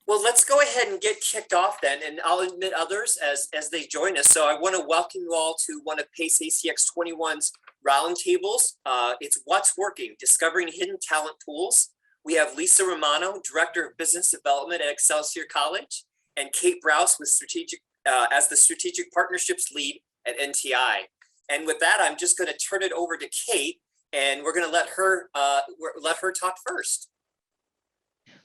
Well, let's go ahead and get kicked off then, and I'll admit others as they join us. So I want to welcome you all to one of PACE ACX 21's roundtables. It's What's Working, Discovering Hidden Talent Pools. We have Lisa Romano, Director of Business Development at Excelsior College, and Kate Browse with as the Strategic Partnerships Lead at NTI. And with that, I'm just going to turn it over to Kate, and we're going to let her talk first.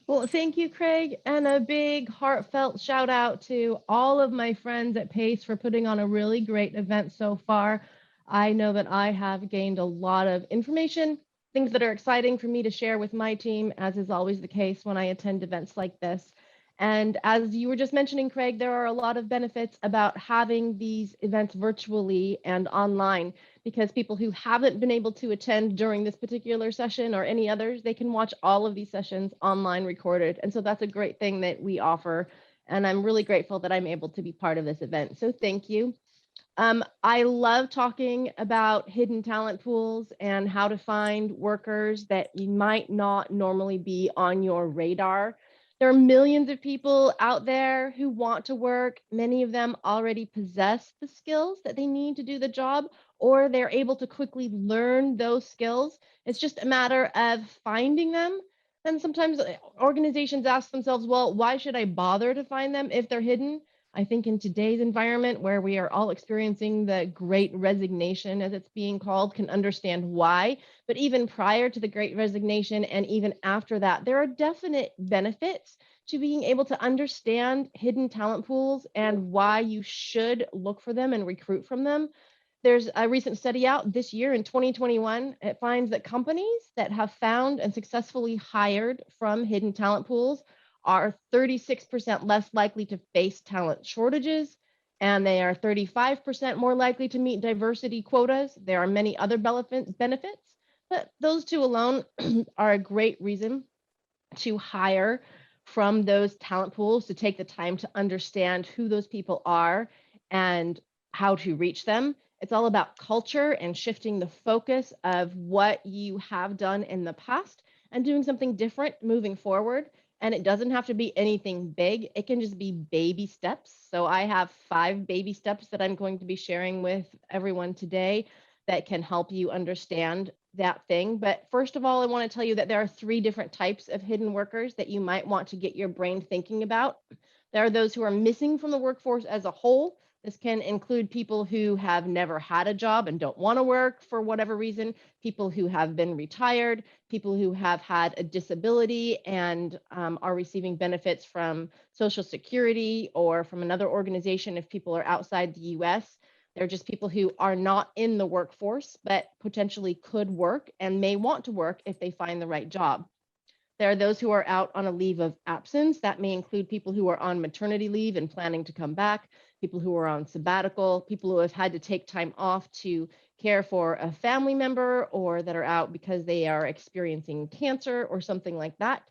Well, thank you, Craig, and a big heartfelt shout out to all of my friends at PACE for putting on a really great event so far. I know that I have gained a lot of information, things that are exciting for me to share with my team, as is always the case when I attend events like this. And as you were just mentioning, Craig, there are a lot of benefits about having these events virtually and online, because people who haven't been able to attend during this particular session or any others, they can watch all of these sessions online recorded. And so that's a great thing that we offer. And I'm really grateful that I'm able to be part of this event. So thank you. I love talking about hidden talent pools and how to find workers that you might not normally be on your radar. There are millions of people out there who want to work. Many of them already possess the skills that they need to do the job, or they're able to quickly learn those skills. It's just a matter of finding them. And sometimes organizations ask themselves, well, why should I bother to find them if they're hidden? I think in today's environment where we are all experiencing the great resignation, as it's being called, can understand why. But even prior to the great resignation and even after that, there are definite benefits to being able to understand hidden talent pools and why you should look for them and recruit from them. There's a recent study out this year in 2021. It finds that companies that have found and successfully hired from hidden talent pools are 36% less likely to face talent shortages, and they are 35% more likely to meet diversity quotas. There are many other benefits, but those two alone are a great reason to hire from those talent pools, to take the time to understand who those people are and how to reach them. It's all about culture and shifting the focus of what you have done in the past and doing something different moving forward. And it doesn't have to be anything big. It can just be baby steps. So I have 5 baby steps that I'm going to be sharing with everyone today that can help you understand that thing. But first of all, I want to tell you that there are 3 different types of hidden workers that you might want to get your brain thinking about. There are those who are missing from the workforce as a whole. This can include people who have never had a job and don't want to work for whatever reason, people who have been retired, people who have had a disability and are receiving benefits from Social Security or from another organization if people are outside the US. They're just people who are not in the workforce, but potentially could work and may want to work if they find the right job. There are those who are out on a leave of absence. That may include people who are on maternity leave and planning to come back, people who are on sabbatical, people who have had to take time off to care for a family member, or that are out because they are experiencing cancer or something like that.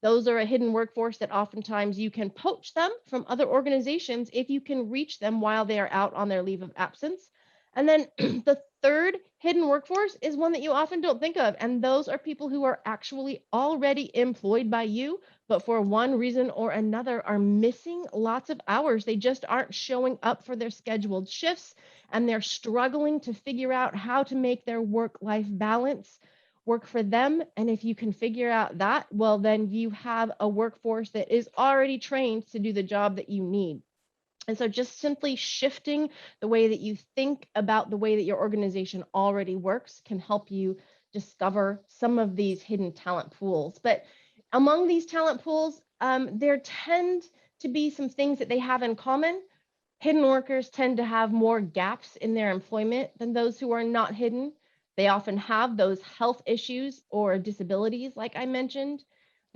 Those are a hidden workforce that oftentimes you can poach them from other organizations if you can reach them while they are out on their leave of absence. And then the third hidden workforce is one that you often don't think of. And those are people who are actually already employed by you, but for one reason or another are missing lots of hours. They just aren't showing up for their scheduled shifts, and they're struggling to figure out how to make their work-life balance work for them. And if you can figure out that, well, then you have a workforce that is already trained to do the job that you need. And so just simply shifting the way that you think about the way that your organization already works can help you discover some of these hidden talent pools. But among these talent pools, there tend to be some things that they have in common. Hidden workers tend to have more gaps in their employment than those who are not hidden. They often have those health issues or disabilities, like I mentioned.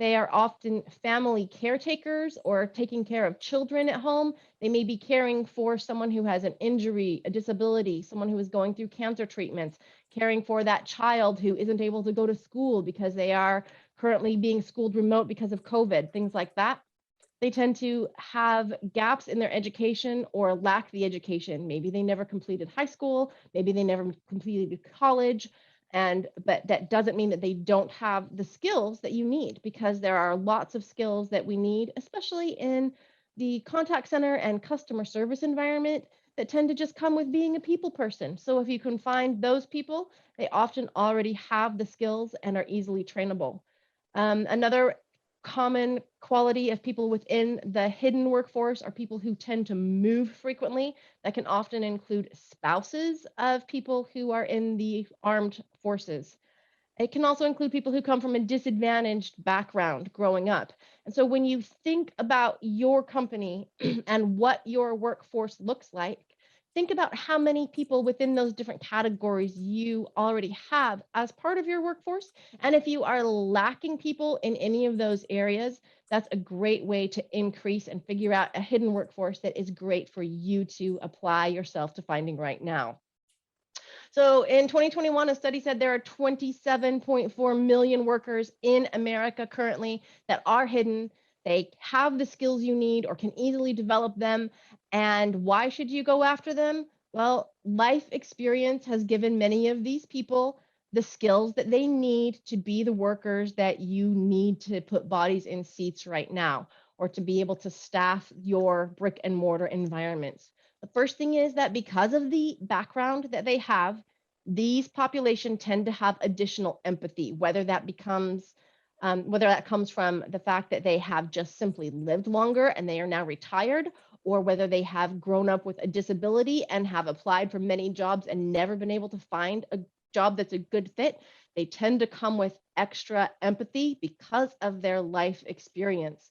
They are often family caretakers or taking care of children at home. They may be caring for someone who has an injury, a disability, someone who is going through cancer treatments, caring for that child who isn't able to go to school because they are currently being schooled remote because of COVID, things like that. They tend to have gaps in their education or lack the education. Maybe they never completed high school, maybe they never completed college. But that doesn't mean that they don't have the skills that you need, because there are lots of skills that we need, especially in the contact center and customer service environment, that tend to just come with being a people person. So if you can find those people, they often already have the skills and are easily trainable. Another common quality of people within the hidden workforce are people who tend to move frequently. That can often include spouses of people who are in the armed forces. It can also include people who come from a disadvantaged background growing up. And so when you think about your company and what your workforce looks like, think about how many people within those different categories you already have as part of your workforce. And if you are lacking people in any of those areas, that's a great way to increase and figure out a hidden workforce that is great for you to apply yourself to finding right now. So in 2021, a study said there are 27.4 million workers in America currently that are hidden. They have the skills you need or can easily develop them. And why should you go after them? Well, life experience has given many of these people the skills that they need to be the workers that you need to put bodies in seats right now, or to be able to staff your brick and mortar environments. The first thing is that because of the background that they have, these population tend to have additional empathy, whether that comes from the fact that they have just simply lived longer and they are now retired, or whether they have grown up with a disability and have applied for many jobs and never been able to find a job that's a good fit. They tend to come with extra empathy because of their life experience.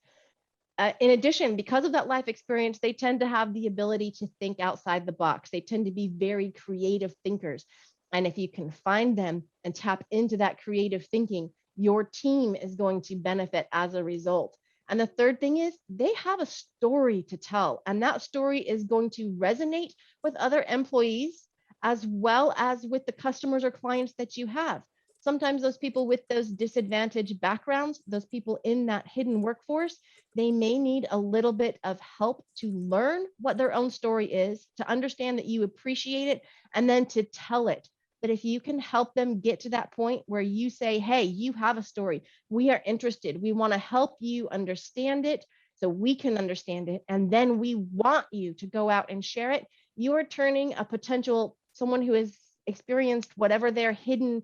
In addition, because of that life experience, they tend to have the ability to think outside the box. They tend to be very creative thinkers. And if you can find them and tap into that creative thinking, your team is going to benefit as a result. And the third thing is they have a story to tell, and that story is going to resonate with other employees as well as with the customers or clients that you have. Sometimes those people with those disadvantaged backgrounds, those people in that hidden workforce, they may need a little bit of help to learn what their own story is, to understand that you appreciate it, and then to tell it. But if you can help them get to that point where you say, hey, you have a story, we are interested, we want to help you understand it so we can understand it, and then we want you to go out and share it, you are turning a potential someone who has experienced whatever their hidden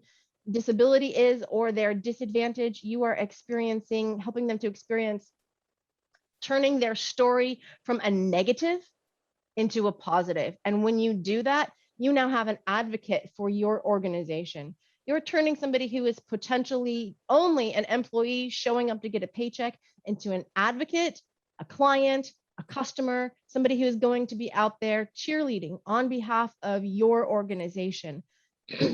disability is or their disadvantage, you are helping them to experience turning their story from a negative into a positive. And when you do that, you now have an advocate for your organization. You're turning somebody who is potentially only an employee showing up to get a paycheck into an advocate, a client, a customer, somebody who is going to be out there cheerleading on behalf of your organization.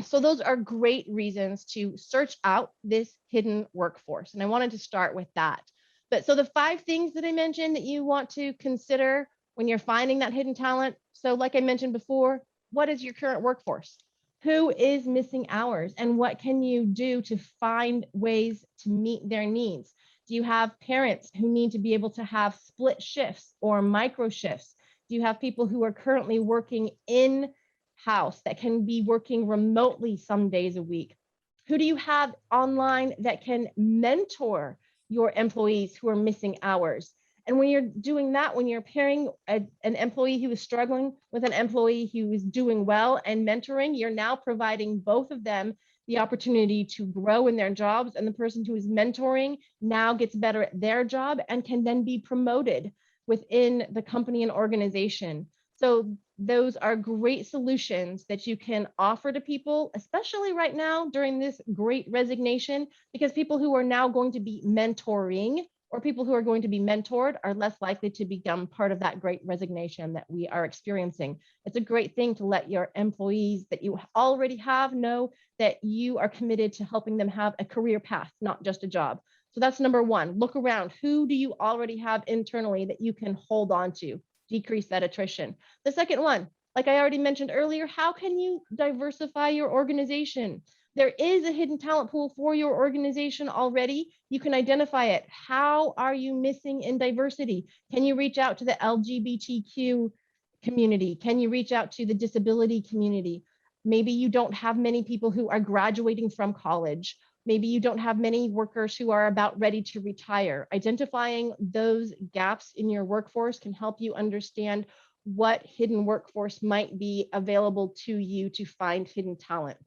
So those are great reasons to search out this hidden workforce. And I wanted to start with that. But so the 5 things that I mentioned that you want to consider when you're finding that hidden talent. So like I mentioned before, what is your current workforce? Who is missing hours? And what can you do to find ways to meet their needs? Do you have parents who need to be able to have split shifts or micro shifts? Do you have people who are currently working in house that can be working remotely some days a week? Who do you have online that can mentor your employees who are missing hours? And when you're doing that, when you're pairing an employee who is struggling with an employee who is doing well and mentoring, you're now providing both of them the opportunity to grow in their jobs. And the person who is mentoring now gets better at their job and can then be promoted within the company and organization. So those are great solutions that you can offer to people, especially right now during this great resignation, because people who are now going to be mentoring or people who are going to be mentored are less likely to become part of that great resignation that we are experiencing. It's a great thing to let your employees that you already have know that you are committed to helping them have a career path, not just a job. So that's number 1. Look around. Who do you already have internally that you can hold on to? Decrease that attrition. The second one, like I already mentioned earlier, how can you diversify your organization? There is a hidden talent pool for your organization already. You can identify it. How are you missing in diversity? Can you reach out to the LGBTQ community? Can you reach out to the disability community? Maybe you don't have many people who are graduating from college. Maybe you don't have many workers who are about ready to retire. Identifying those gaps in your workforce can help you understand what hidden workforce might be available to you to find hidden talent.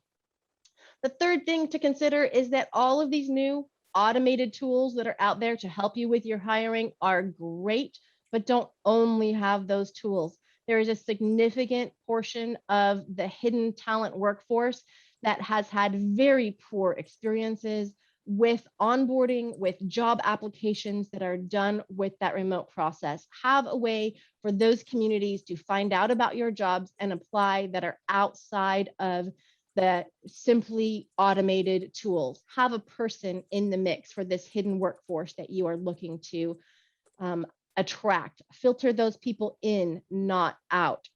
The third thing to consider is that all of these new automated tools that are out there to help you with your hiring are great, but don't only have those tools. There is a significant portion of the hidden talent workforce that has had very poor experiences with onboarding, with job applications that are done with that remote process. Have a way for those communities to find out about your jobs and apply that are outside of the simply automated tools. Have a person in the mix for this hidden workforce that you are looking to attract. Filter those people in, not out.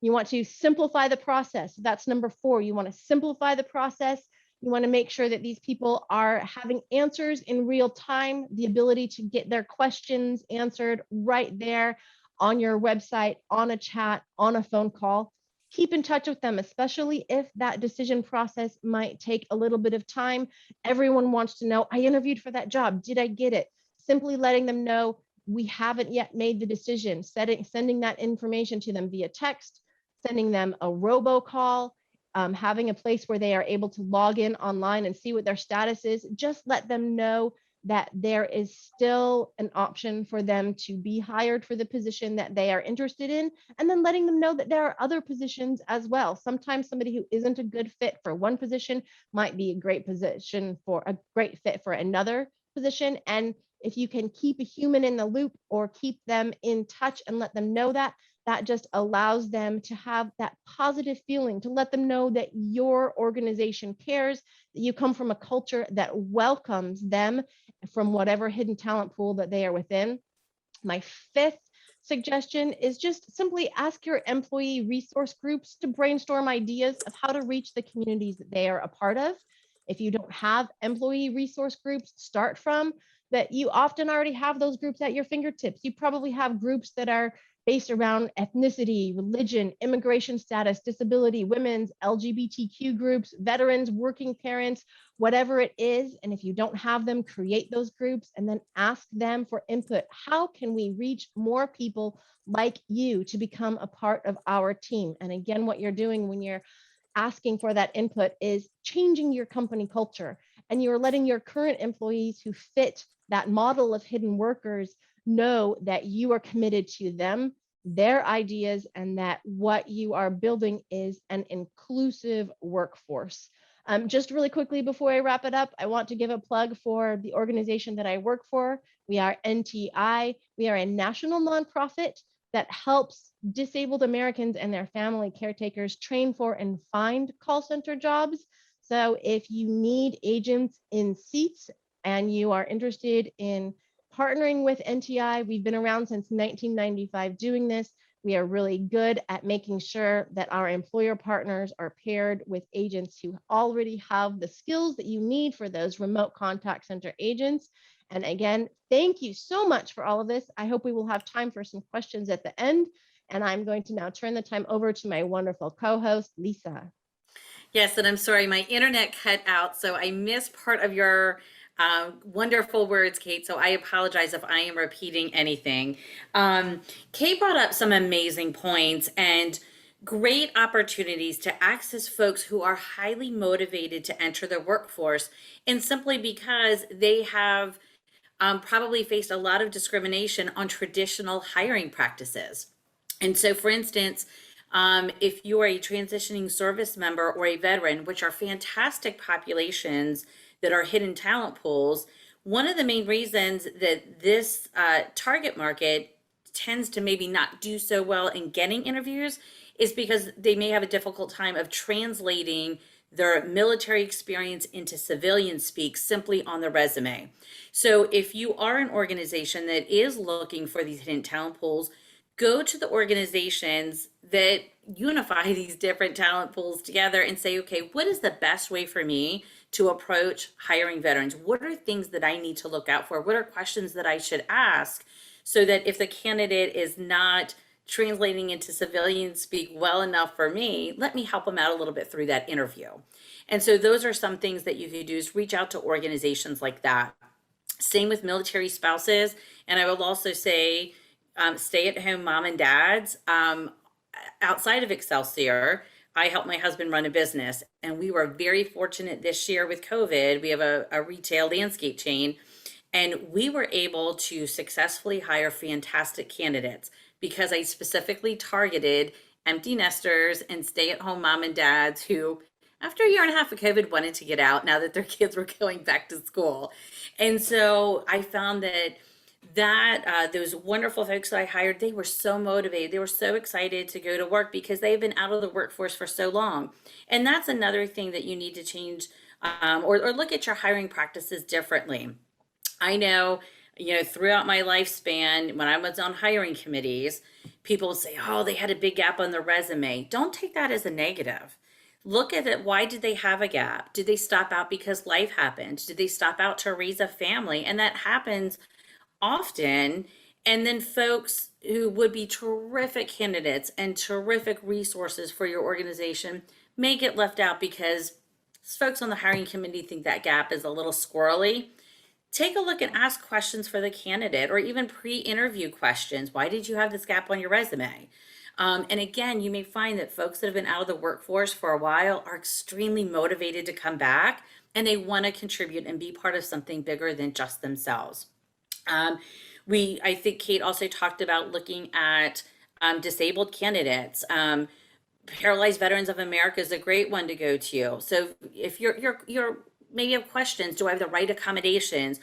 You want to simplify the process. That's number 4. You want to simplify the process. You want to make sure that these people are having answers in real time, the ability to get their questions answered right there on your website, on a chat, on a phone call. Keep in touch with them, especially if that decision process might take a little bit of time. Everyone wants to know, I interviewed for that job. Did I get it? Simply letting them know we haven't yet made the decision, sending that information to them via text, sending them a robocall, having a place where they are able to log in online and see what their status is. Just let them know that there is still an option for them to be hired for the position that they are interested in, and then letting them know that there are other positions as well. Sometimes somebody who isn't a good fit for one position might be a great fit for another position. And if you can keep a human in the loop or keep them in touch and let them know that, that just allows them to have that positive feeling, to let them know that your organization cares, that you come from a culture that welcomes them from whatever hidden talent pool that they are within. My 5th suggestion is just simply ask your employee resource groups to brainstorm ideas of how to reach the communities that they are a part of. If you don't have employee resource groups to start from, that you often already have those groups at your fingertips. You probably have groups that are based around ethnicity, religion, immigration status, disability, women's, LGBTQ groups, veterans, working parents, whatever it is. And if you don't have them, create those groups and then ask them for input. How can we reach more people like you to become a part of our team? And again, what you're doing when you're asking for that input is changing your company culture, and you're letting your current employees who fit that model of hidden workers know that you are committed to them, their ideas, and that what you are building is an inclusive workforce. Just really quickly before I wrap it up, I want to give a plug for the organization that I work for. We are NTI. We are a national nonprofit that helps disabled Americans and their family caretakers train for and find call center jobs. So if you need agents in seats and you are interested in partnering with NTI, we've been around since 1995 doing this. We are really good at making sure that our employer partners are paired with agents who already have the skills that you need for those remote contact center agents. And again, thank you so much for all of this. I hope we will have time for some questions at the end. And I'm going to now turn the time over to my wonderful co-host, Lisa. Yes, and I'm sorry, my internet cut out, so I missed part of your wonderful words, Kate. So I apologize if I am repeating anything. Kate brought up some amazing points and great opportunities to access folks who are highly motivated to enter the workforce, and simply because they have probably faced a lot of discrimination on traditional hiring practices. And so, for instance, if you are a transitioning service member or a veteran, which are fantastic populations that are hidden talent pools, one of the main reasons that this target market tends to maybe not do so well in getting interviews is because they may have a difficult time of translating their military experience into civilian speak simply on the resume. So if you are an organization that is looking for these hidden talent pools, go to the organizations that unify these different talent pools together and say, okay, what is the best way for me to approach hiring veterans? What are things that I need to look out for? What are questions that I should ask so that if the candidate is not translating into civilian speak well enough for me, let me help them out a little bit through that interview. And so those are some things that you could do, is reach out to organizations like that. Same with military spouses. And I will also say, stay-at-home mom and dads. Outside of Excelsior, I helped my husband run a business, and we were very fortunate this year with COVID. We have a retail landscape chain, and we were able to successfully hire fantastic candidates because I specifically targeted empty nesters and stay-at-home mom and dads who, after a year and a half of COVID, wanted to get out now that their kids were going back to school. And so I found that those wonderful folks that I hired, they were so motivated. They were so excited to go to work because they've been out of the workforce for so long. And that's another thing that you need to change, or look at your hiring practices differently. I know, throughout my lifespan, when I was on hiring committees, people would say, oh, they had a big gap on their resume. Don't take that as a negative. Look at it. Why did they have a gap? Did they stop out because life happened? Did they stop out to raise a family? And that happens often. And then folks who would be terrific candidates and terrific resources for your organization may get left out because folks on the hiring committee think that gap is a little squirrely. Take a look and ask questions for the candidate, or even pre-interview questions. Why did you have this gap on your resume? And again, you may find that folks that have been out of the workforce for a while are extremely motivated to come back, and they want to contribute and be part of something bigger than just themselves. I think Kate also talked about looking at disabled candidates. Paralyzed Veterans of America is a great one to go to. So if you're maybe have questions, do I have the right accommodations?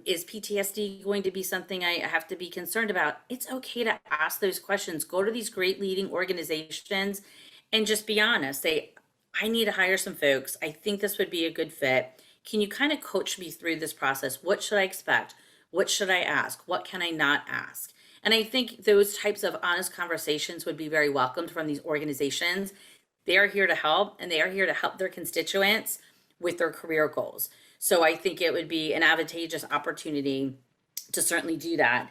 Is PTSD going to be something I have to be concerned about? It's okay to ask those questions. Go to these great leading organizations and just be honest. Say, I need to hire some folks. I think this would be a good fit. Can you kind of coach me through this process? What should I expect? What should I ask? What can I not ask? And I think those types of honest conversations would be very welcomed from these organizations. They are here to help, and they are here to help their constituents with their career goals. So I think it would be an advantageous opportunity to certainly do that.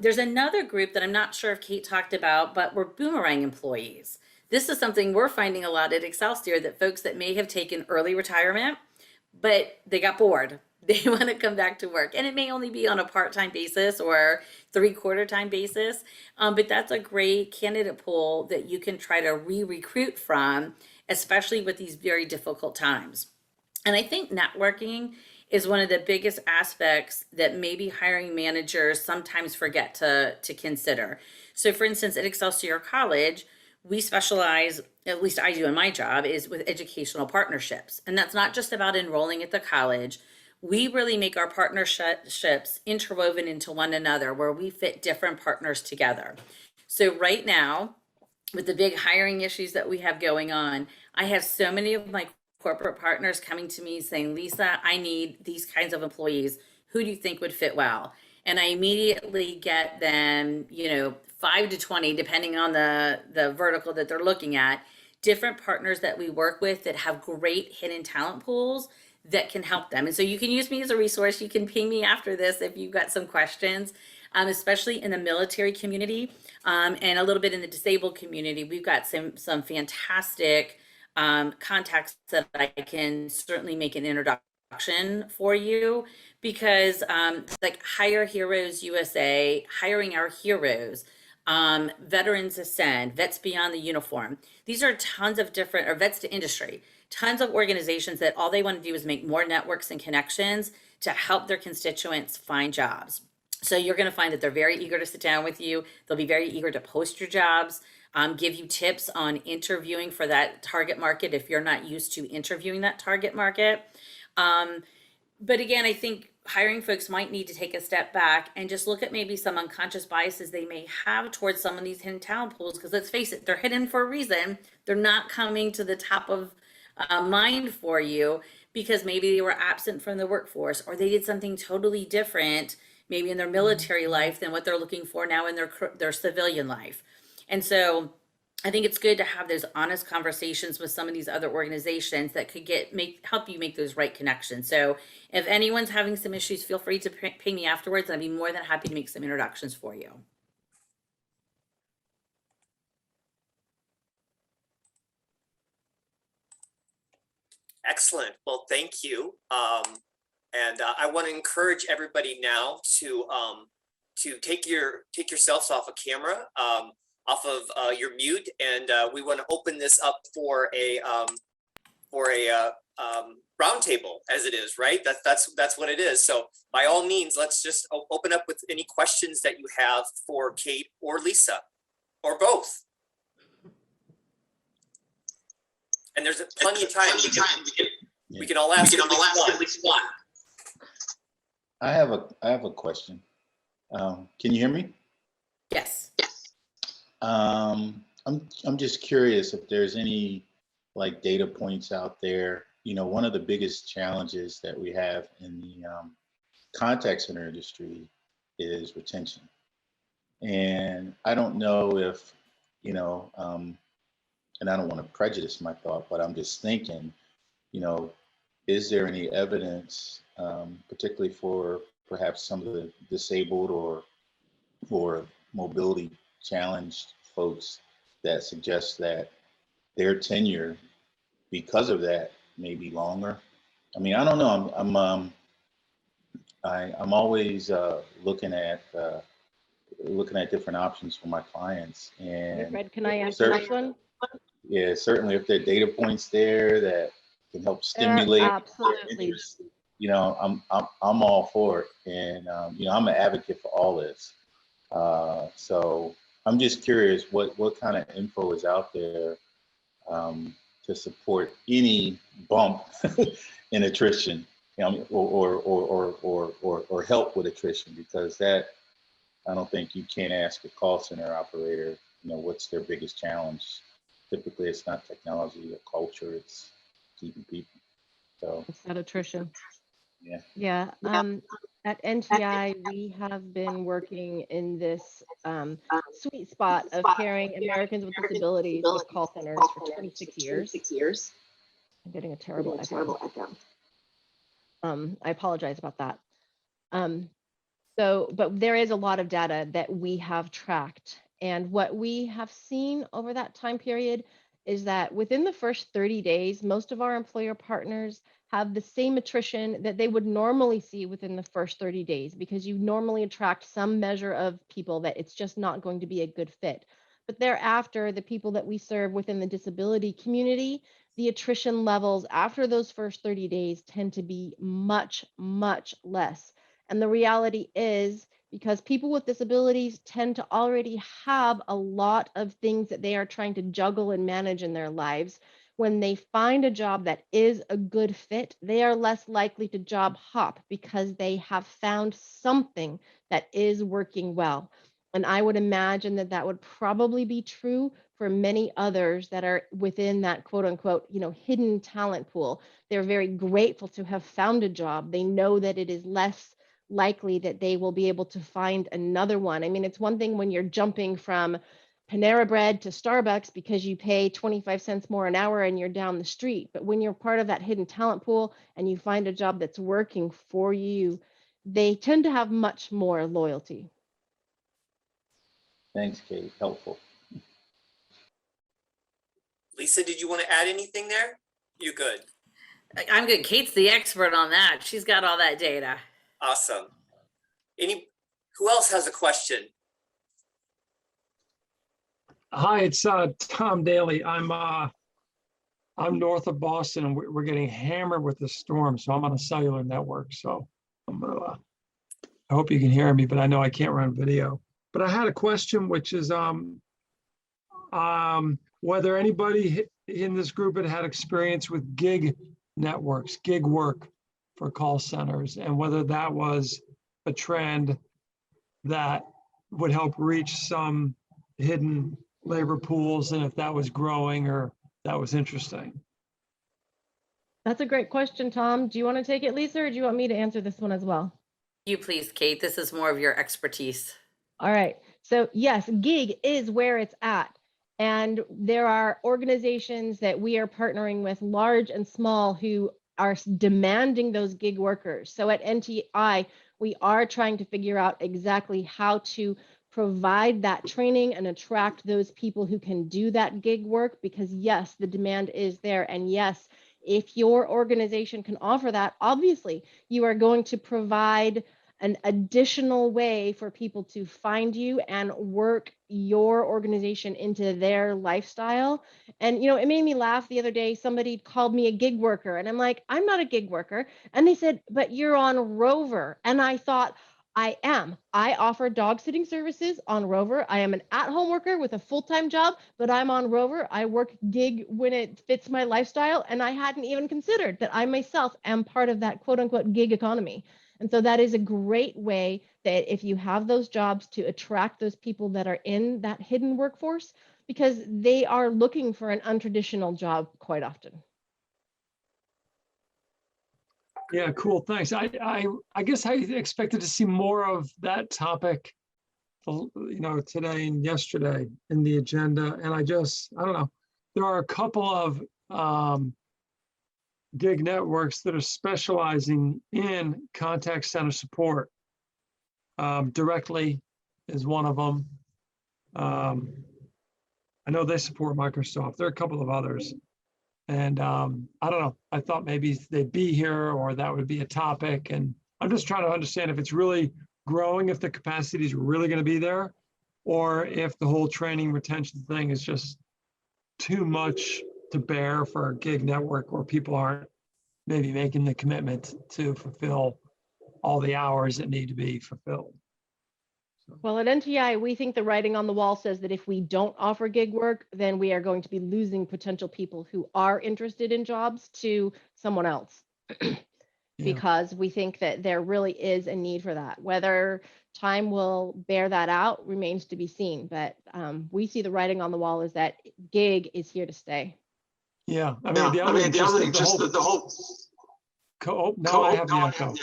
There's another group that I'm not sure if Kate talked about, but we're boomerang employees. This is something we're finding a lot at Excelsior, that folks that may have taken early retirement, but they got bored. They want to come back to work, and it may only be on a part-time basis or 3/4 time basis, but that's a great candidate pool that you can try to re-recruit from, especially with these very difficult times. And I think networking is one of the biggest aspects that maybe hiring managers sometimes forget to consider. So for instance, at Excelsior College, we specialize, at least I do in my job, is with educational partnerships. And that's not just about enrolling at the college. We really make our partnerships interwoven into one another, where we fit different partners together. So right now, with the big hiring issues that we have going on, I have so many of my corporate partners coming to me saying, Lisa, I need these kinds of employees. Who do you think would fit well? And I immediately get them, 5 to 20, depending on the vertical that they're looking at, different partners that we work with that have great hidden talent pools that can help them. And so you can use me as a resource. You can ping me after this if you've got some questions, especially in the military community, and a little bit in the disabled community. We've got some fantastic contacts that I can certainly make an introduction for you, because like Hire Heroes USA, Hiring Our Heroes, Veterans Ascend, Vets Beyond the Uniform. These are tons of different, or Vets to Industry, tons of organizations that all they want to do is make more networks and connections to help their constituents find jobs. So you're going to find that they're very eager to sit down with you. They'll be very eager to post your jobs, give you tips on interviewing for that target market if you're not used to interviewing that target market. But again, I think hiring folks might need to take a step back and just look at maybe some unconscious biases they may have towards some of these hidden talent pools, because let's face it, they're hidden for a reason. They're not coming to the top of mind for you because maybe they were absent from the workforce, or they did something totally different, maybe in their military life, than what they're looking for now in their civilian life. And so I think it's good to have those honest conversations with some of these other organizations that could help you make those right connections. So if anyone's having some issues, feel free to ping me afterwards, and I'd be more than happy to make some introductions for you. Excellent. Well, thank you. And I want to encourage everybody now to take yourselves off of camera, off of your mute, and we want to open this up for a roundtable, as it is, right? That's what it is. So by all means, let's just open up with any questions that you have for Kate or Lisa, or both. And there's plenty of time. We can all ask at least one. I have a question. Can you hear me? Yes. I'm just curious if there's any like data points out there. You know, one of the biggest challenges that we have in the contact center industry is retention. And I don't know if, you know, and I don't want to prejudice my thought, but I'm just thinking, you know, is there any evidence, particularly for perhaps some of the disabled or mobility challenged folks, that suggests that their tenure because of that may be longer? I mean, I don't know. I'm always looking at different options for my clients. And Fred, can I answer this one? yeah, certainly if there are data points there that can help stimulate their Absolutely. interest, you know, I'm all for it. And you know, I'm an advocate for all this. So I'm just curious what kind of info is out there to support any bump in attrition, you know, or help with attrition, because that, I don't think you can ask a call center operator, you know, what's their biggest challenge. Typically, it's not technology or culture; it's keeping people. So It's not attrition. yeah. Yeah. At NTI, we have been working in this sweet spot of carrying Americans with disabilities with call centers for 26 years. I'm getting a terrible echo. I apologize about that. But there is a lot of data that we have tracked. And what we have seen over that time period is that within the first 30 days, most of our employer partners have the same attrition that they would normally see within the first 30 days, because you normally attract some measure of people that it's just not going to be a good fit. But thereafter, the people that we serve within the disability community, the attrition levels after those first 30 days tend to be much, much less. And the reality is, because people with disabilities tend to already have a lot of things that they are trying to juggle and manage in their lives, when they find a job that is a good fit, they are less likely to job hop because they have found something that is working well. And I would imagine that that would probably be true for many others that are within that quote unquote, you know, hidden talent pool. They're very grateful to have found a job. They know that it is less likely that they will be able to find another one. I mean, it's one thing when you're jumping from Panera Bread to Starbucks because you pay 25 cents more an hour and you're down the street. But when you're part of that hidden talent pool and you find a job that's working for you, they tend to have much more loyalty. Thanks, Kate. Helpful. Lisa, did you want to add anything there? You good? I'm good. Kate's the expert on that. She's got all that data. Awesome. Who else has a question? Hi, it's Tom Daly. I'm north of Boston, and we're getting hammered with the storm. So I'm on a cellular network. So I hope you can hear me, but I know I can't run video. But I had a question, which is whether anybody in this group had experience with gig networks, gig work for call centers, and whether that was a trend that would help reach some hidden labor pools, and if that was growing or that was interesting. That's a great question, Tom. Do you want to take it, Lisa, or do you want me to answer this one as well? You please, Kate. This is more of your expertise. All right. So yes, gig is where it's at. And there are organizations that we are partnering with, large and small, who are demanding those gig workers. So at NTI, we are trying to figure out exactly how to provide that training and attract those people who can do that gig work, because yes, the demand is there. And yes, if your organization can offer that, obviously you are going to provide an additional way for people to find you and work your organization into their lifestyle. And, it made me laugh the other day. Somebody called me a gig worker, and I'm like, I'm not a gig worker. And they said, but you're on Rover. And I thought, I am. I offer dog sitting services on Rover. I am an at-home worker with a full-time job, but I'm on Rover. I work gig when it fits my lifestyle, and I hadn't even considered that I myself am part of that quote unquote gig economy. And so that is a great way that if you have those jobs to attract those people that are in that hidden workforce, because they are looking for an untraditional job quite often. Yeah, cool. Thanks. I guess I expected to see more of that topic, today and yesterday in the agenda. And I don't know. There are a couple of gig networks that are specializing in contact center support. Directly is one of them. I know they support Microsoft. There are a couple of others. And I don't know, I thought maybe they'd be here or that would be a topic. And I'm just trying to understand if it's really growing, if the capacity is really going to be there, or if the whole training retention thing is just too much to bear for a gig network where people aren't maybe making the commitment to fulfill all the hours that need to be fulfilled. Well, at NTI, we think the writing on the wall says that if we don't offer gig work, then we are going to be losing potential people who are interested in jobs to someone else. Because we think that there really is a need for that. Whether time will bear that out remains to be seen. But we see the writing on the wall is that gig is here to stay. Yeah, I mean, the other thing, just the whole. Now I have the echo.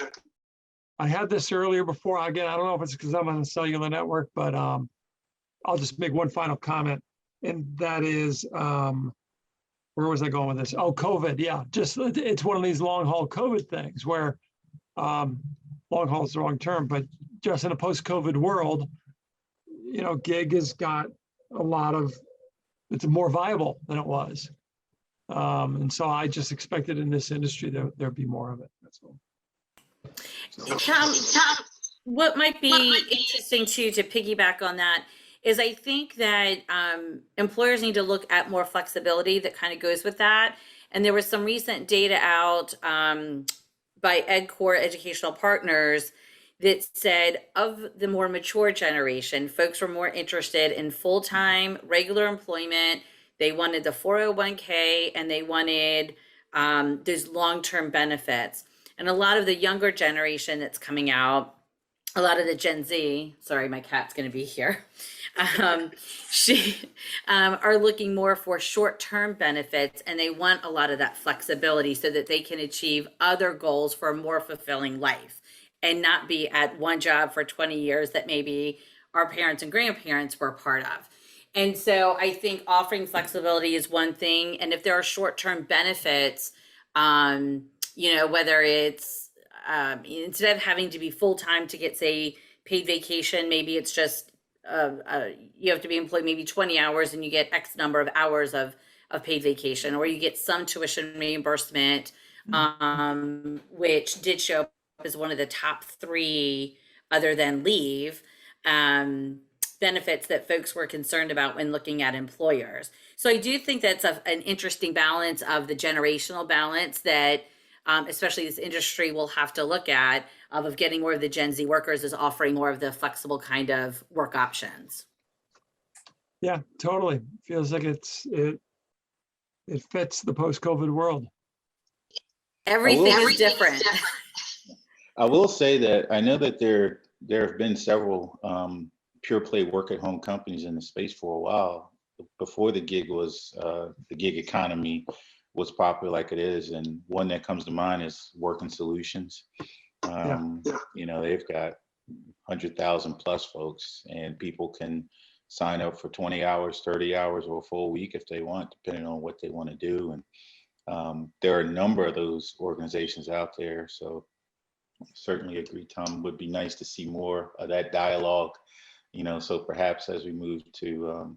I had this earlier before. Again, I don't know if it's because I'm on a cellular network, but I'll just make one final comment. And that is, where was I going with this? Oh, COVID. Yeah, just it's one of these long haul COVID things where long haul is the wrong term, but just in a post-COVID world, gig has got a lot of, it's more viable than it was. And so I just expected in this industry there'd be more of it. That's all. What might be interesting too, to piggyback on that, is I think that employers need to look at more flexibility that kind of goes with that. And there was some recent data out by EdCore Educational Partners that said of the more mature generation, folks were more interested in full-time, regular employment. They wanted the 401k and they wanted those long-term benefits. And a lot of the younger generation that's coming out, a lot of the Gen Z, sorry, my cat's going to be here, are looking more for short-term benefits, and they want a lot of that flexibility so that they can achieve other goals for a more fulfilling life and not be at one job for 20 years that maybe our parents and grandparents were part of. And so I think offering flexibility is one thing. And if there are short-term benefits, whether it's instead of having to be full-time to get, say, paid vacation, maybe it's just you have to be employed maybe 20 hours and you get X number of hours of paid vacation, or you get some tuition reimbursement, which did show up as one of the top 3 other than leave benefits that folks were concerned about when looking at employers. So I do think that's an interesting balance of the generational balance that especially this industry will have to look at of getting more of the Gen Z workers is offering more of the flexible kind of work options. Yeah, totally. Feels like it fits the post-COVID world. Everything is different. I will say that I know that there have been several pure play work at home companies in the space for a while before the gig economy was popular like it is. And one that comes to mind is Working Solutions. They've got 100,000 plus folks, and people can sign up for 20 hours, 30 hours, or a full week if they want, depending on what they want to do. And there are a number of those organizations out there. So I certainly agree, Tom, would be nice to see more of that dialogue, so perhaps as we move to,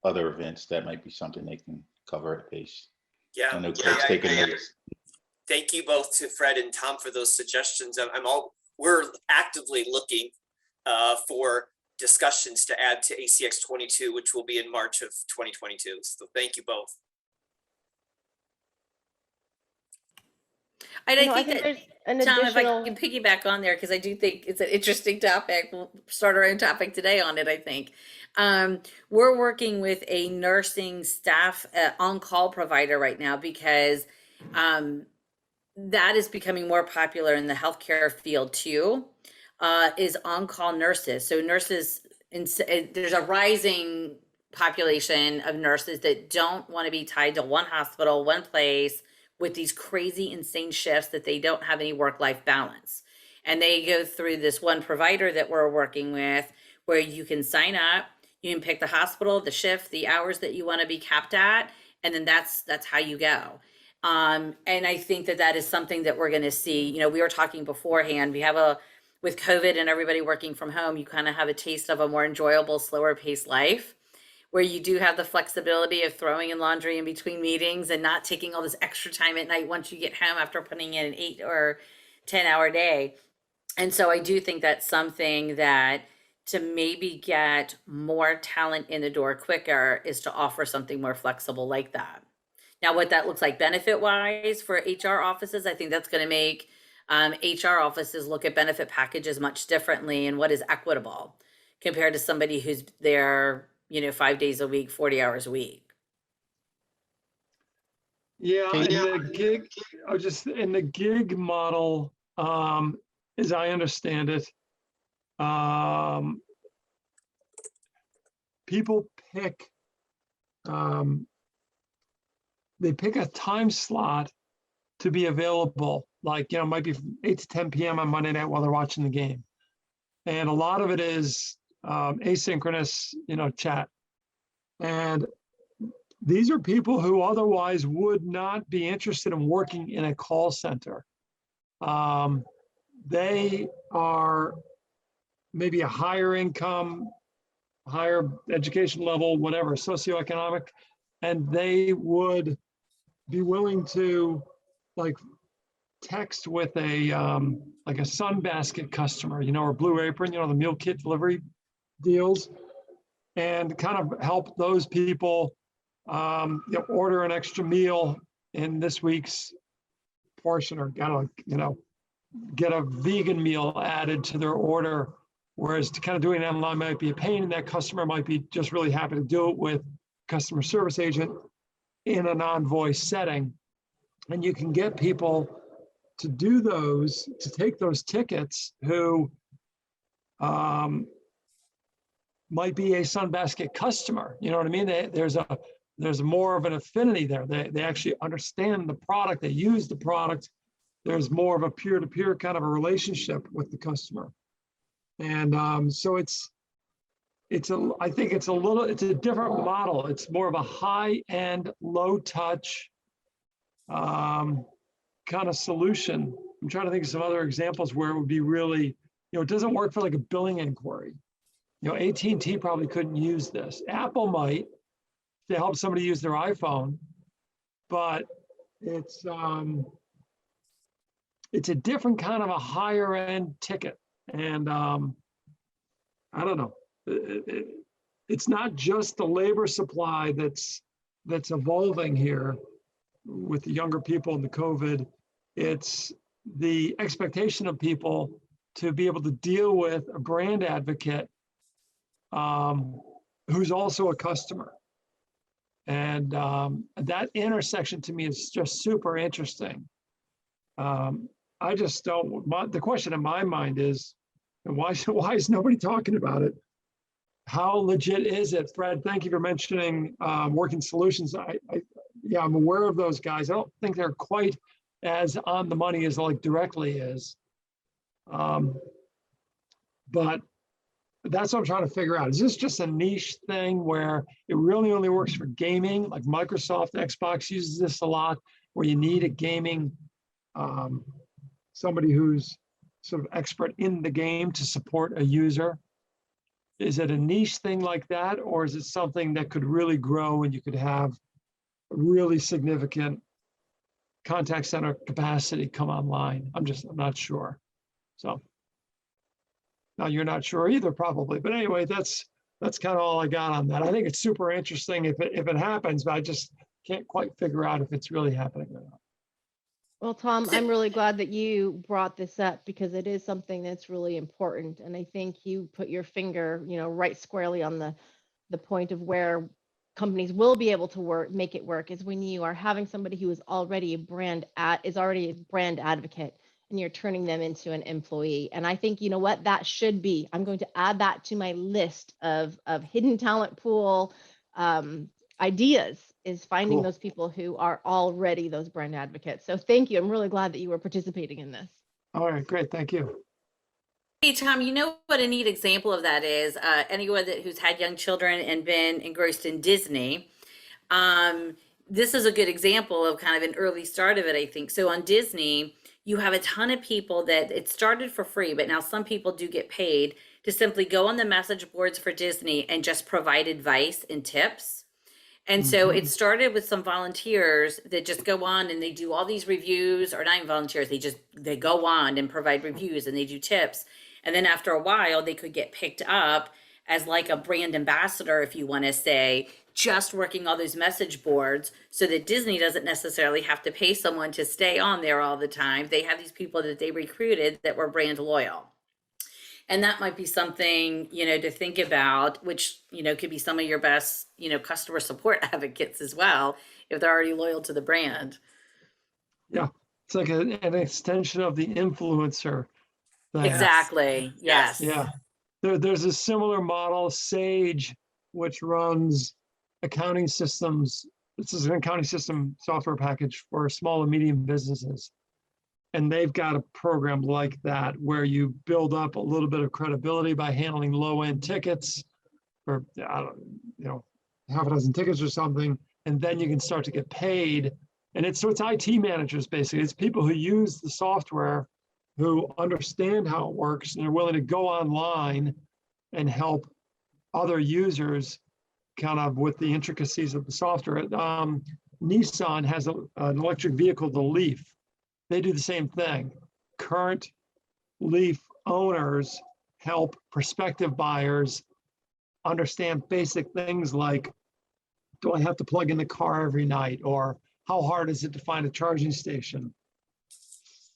other events, that might be something they can cover at pace. Yeah. I know Yeah, Craig's taking notes. thank you both to Fred and Tom for those suggestions. We're actively looking for discussions to add to ACX 22, which will be in March of 2022. So thank you both. And You know, I I think think that, there's an Tom, if I additional. can piggyback on there, because I do think it's an interesting topic. We'll start our own topic today on it, I think. We're working with a nursing staff on-call provider right now because that is becoming more popular in the healthcare field too, is on-call nurses. So nurses, there's a rising population of nurses that don't want to be tied to one hospital, one place, with these crazy, insane shifts that they don't have any work-life balance. And they go through this one provider that we're working with where you can sign up, you can pick the hospital, the shift, the hours that you want to be capped at, and then that's how you go. And I think that is something that we're going to see. You know, we were talking beforehand, with COVID and everybody working from home, you kind of have a taste of a more enjoyable, slower paced life, where you do have the flexibility of throwing in laundry in between meetings and not taking all this extra time at night once you get home after putting in an 8 or 10-hour day. And so I do think that's something that, to maybe get more talent in the door quicker, is to offer something more flexible like that. Now, what that looks like benefit wise for HR offices, I think that's going to make HR offices look at benefit packages much differently and what is equitable compared to somebody who's there, 5 days a week, 40 hours a week. Yeah, Hey, in the gig model, as I understand it, people pick, they pick a time slot to be available, like, it might be from 8 to 10 p.m. on Monday night while they're watching the game. And a lot of it is asynchronous, chat. And these are people who otherwise would not be interested in working in a call center. They are maybe a higher income, higher education level, whatever, socioeconomic, and they would be willing to text with a like a Sunbasket customer, or Blue Apron, the meal kit delivery deals, and kind of help those people order an extra meal in this week's portion, or get a vegan meal added to their order. Whereas to kind of doing it online might be a pain, and that customer might be just really happy to do it with customer service agent in a non-voice setting. And you can get people to do those, to take those tickets, who might be a Sunbasket customer. You know what I mean? There's more of an affinity there. They actually understand the product. They use the product. There's more of a peer-to-peer kind of a relationship with the customer. And so I think it's a different model. It's more of a high-end, low-touch kind of solution. I'm trying to think of some other examples where it would be really, it doesn't work for like a billing inquiry. AT&T probably couldn't use this. Apple might, to help somebody use their iPhone, but it's a different kind of a higher end ticket. And I don't know. It's not just the labor supply that's evolving here with the younger people and the COVID. It's the expectation of people to be able to deal with a brand advocate who's also a customer. And that intersection to me is just super interesting. I just don't, the question in my mind is, why is nobody talking about it? How legit is it? Fred, thank you for mentioning Working Solutions. I'm aware of those guys. I don't think they're quite as on the money as like Directly is. But that's what I'm trying to figure out. Is this just a niche thing where it really only works for gaming? Like Microsoft, Xbox uses this a lot, where you need a gaming, somebody who's sort of expert in the game to support a user. Is it a niche thing like that, or is it something that could really grow and you could have really significant contact center capacity come online. I'm not sure. So now you're not sure either, probably. But anyway, that's kind of all I got on that. I think it's super interesting if it happens, but I just can't quite figure out if it's really happening or not. Well, Tom, I'm really glad that you brought this up because it is something that's really important. And I think you put your finger, right squarely on the point of where companies will be able to make it work is when you are having somebody who is already a brand advocate and you're turning them into an employee. And I think, you know what, that should be, I'm going to add that to my list of hidden talent pool ideas, is finding Cool. those people who are already those brand advocates. So thank you. I'm really glad that you were participating in this. All right, great. Thank you. Hey, Tom, you know what a neat example of that is? Anyone who's had young children and been engrossed in Disney, this is a good example of kind of an early start of it, I think. So on Disney, you have a ton of people that it started for free, but now some people do get paid to simply go on the message boards for Disney and just provide advice and tips. And so it started with some volunteers that just go on and they do all these reviews, or not even volunteers, they go on and provide reviews and they do tips. And then after a while, they could get picked up as like a brand ambassador, if you want to say, just working all those message boards so that Disney doesn't necessarily have to pay someone to stay on there all the time. They have these people that they recruited that were brand loyal. And that might be something, to think about, which, could be some of your best, customer support advocates as well, if they're already loyal to the brand. Yeah, it's like an extension of the influencer thing. Exactly. Yes. Yeah. There's a similar model, Sage, which runs accounting systems. This is an accounting system software package for small and medium businesses. And they've got a program like that where you build up a little bit of credibility by handling low-end tickets for, half a dozen tickets or something. And then you can start to get paid. And it's IT managers, basically. It's people who use the software, who understand how it works, and are willing to go online and help other users kind of with the intricacies of the software. Nissan has an electric vehicle, the Leaf. They do the same thing. Current Leaf owners help prospective buyers understand basic things like, do I have to plug in the car every night? Or how hard is it to find a charging station?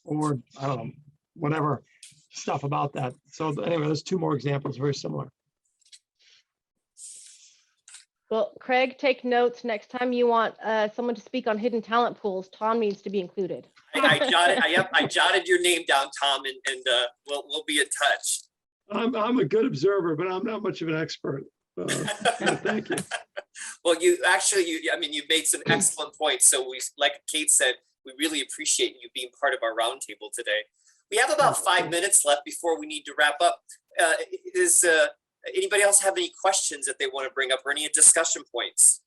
Or, I don't know, whatever stuff about that. So anyway, there's two more examples, very similar. Well, Craig, take notes. Next time you want someone to speak on hidden talent pools, Tom needs to be included. I jotted your name down, Tom, and we'll be in touch. I'm a good observer, but I'm not much of an expert. Thank you. Well, you made some excellent points. So like Kate said, we really appreciate you being part of our roundtable today. We have about 5 minutes left before we need to wrap up. Does anybody else have any questions that they want to bring up or any discussion points?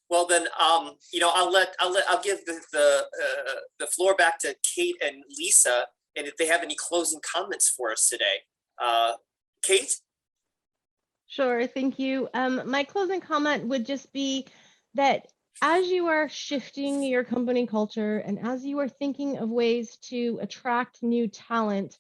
Well, then, I'll give the floor back to Kate and Lisa, and if they have any closing comments for us today. Kate? Sure, thank you. My closing comment would just be that as you are shifting your company culture and as you are thinking of ways to attract new talent,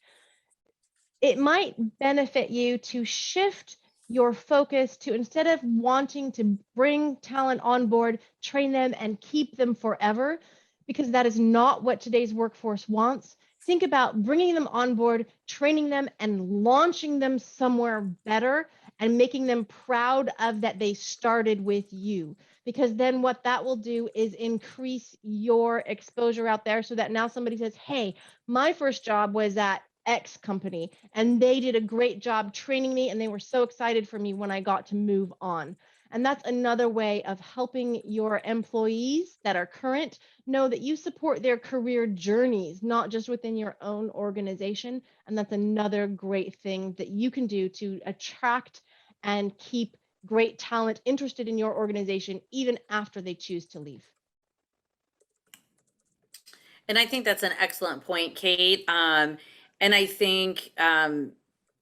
it might benefit you to shift your focus to, instead of wanting to bring talent on board, train them and keep them forever, because that is not what today's workforce wants. Think about bringing them on board, training them and launching them somewhere better and making them proud of that they started with you. Because then what that will do is increase your exposure out there so that now somebody says, hey, my first job was at X company and they did a great job training me and they were so excited for me when I got to move on. And that's another way of helping your employees that are current know that you support their career journeys, not just within your own organization. And that's another great thing that you can do to attract and keep great talent interested in your organization, even after they choose to leave. And I think that's an excellent point, Kate. And I think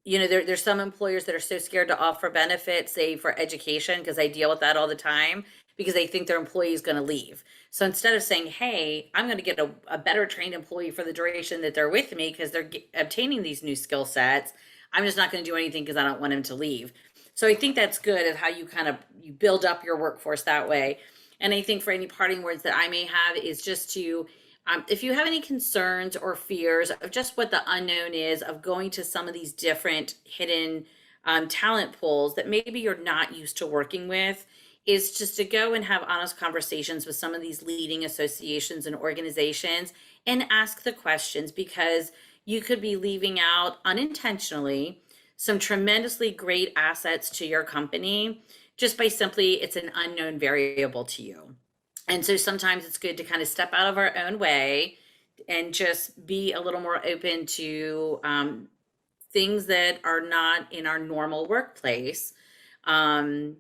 you know, there's some employers that are so scared to offer benefits, say for education, because I deal with that all the time, because they think their employee is going to leave. So instead of saying, hey, I'm going to get a better trained employee for the duration that they're with me because they're obtaining these new skill sets, I'm just not going to do anything because I don't want him to leave. So I think that's good at how you kind of you build up your workforce that way. And I think for any parting words that I may have is just to, if you have any concerns or fears of just what the unknown is of going to some of these different hidden talent pools that maybe you're not used to working with, is just to go and have honest conversations with some of these leading associations and organizations and ask the questions, because you could be leaving out unintentionally some tremendously great assets to your company just by simply it's an unknown variable to you. And so sometimes it's good to kind of step out of our own way and just be a little more open to things that are not in our normal workplace. You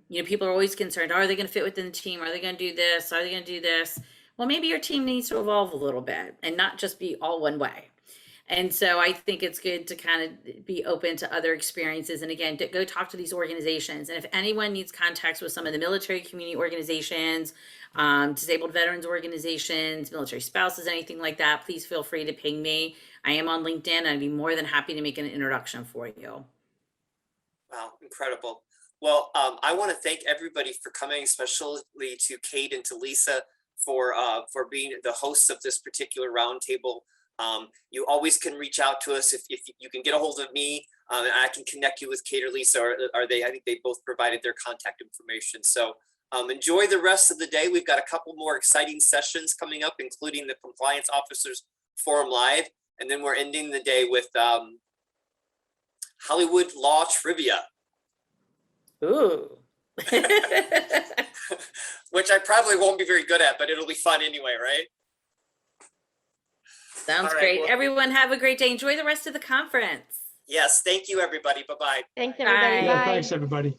know, people are always concerned, are they going to fit within the team? Are they going to do this? Are they going to do this? Well, maybe your team needs to evolve a little bit and not just be all one way. And so I think it's good to kind of be open to other experiences. And again, to go talk to these organizations. And if anyone needs contacts with some of the military community organizations, disabled veterans organizations, military spouses, anything like that, please feel free to ping me. I am on LinkedIn. And I'd be more than happy to make an introduction for you. Wow, incredible. Well, I want to thank everybody for coming, especially to Kate and to Lisa for being the hosts of this particular roundtable. You always can reach out to us if you can get a hold of me, and I can connect you with Kate or Lisa, or I think they both provided their contact information. So enjoy the rest of the day. We've got a couple more exciting sessions coming up, including the Compliance Officers Forum Live. And then we're ending the day with Hollywood Law Trivia. Ooh. Which I probably won't be very good at, but it'll be fun anyway, right? Sounds All right, great. well- Everyone have a great day. Enjoy the rest of the conference. Yes, thank you, everybody. Bye-bye. Thanks, everybody. Bye. Yeah, Bye. thanks, everybody.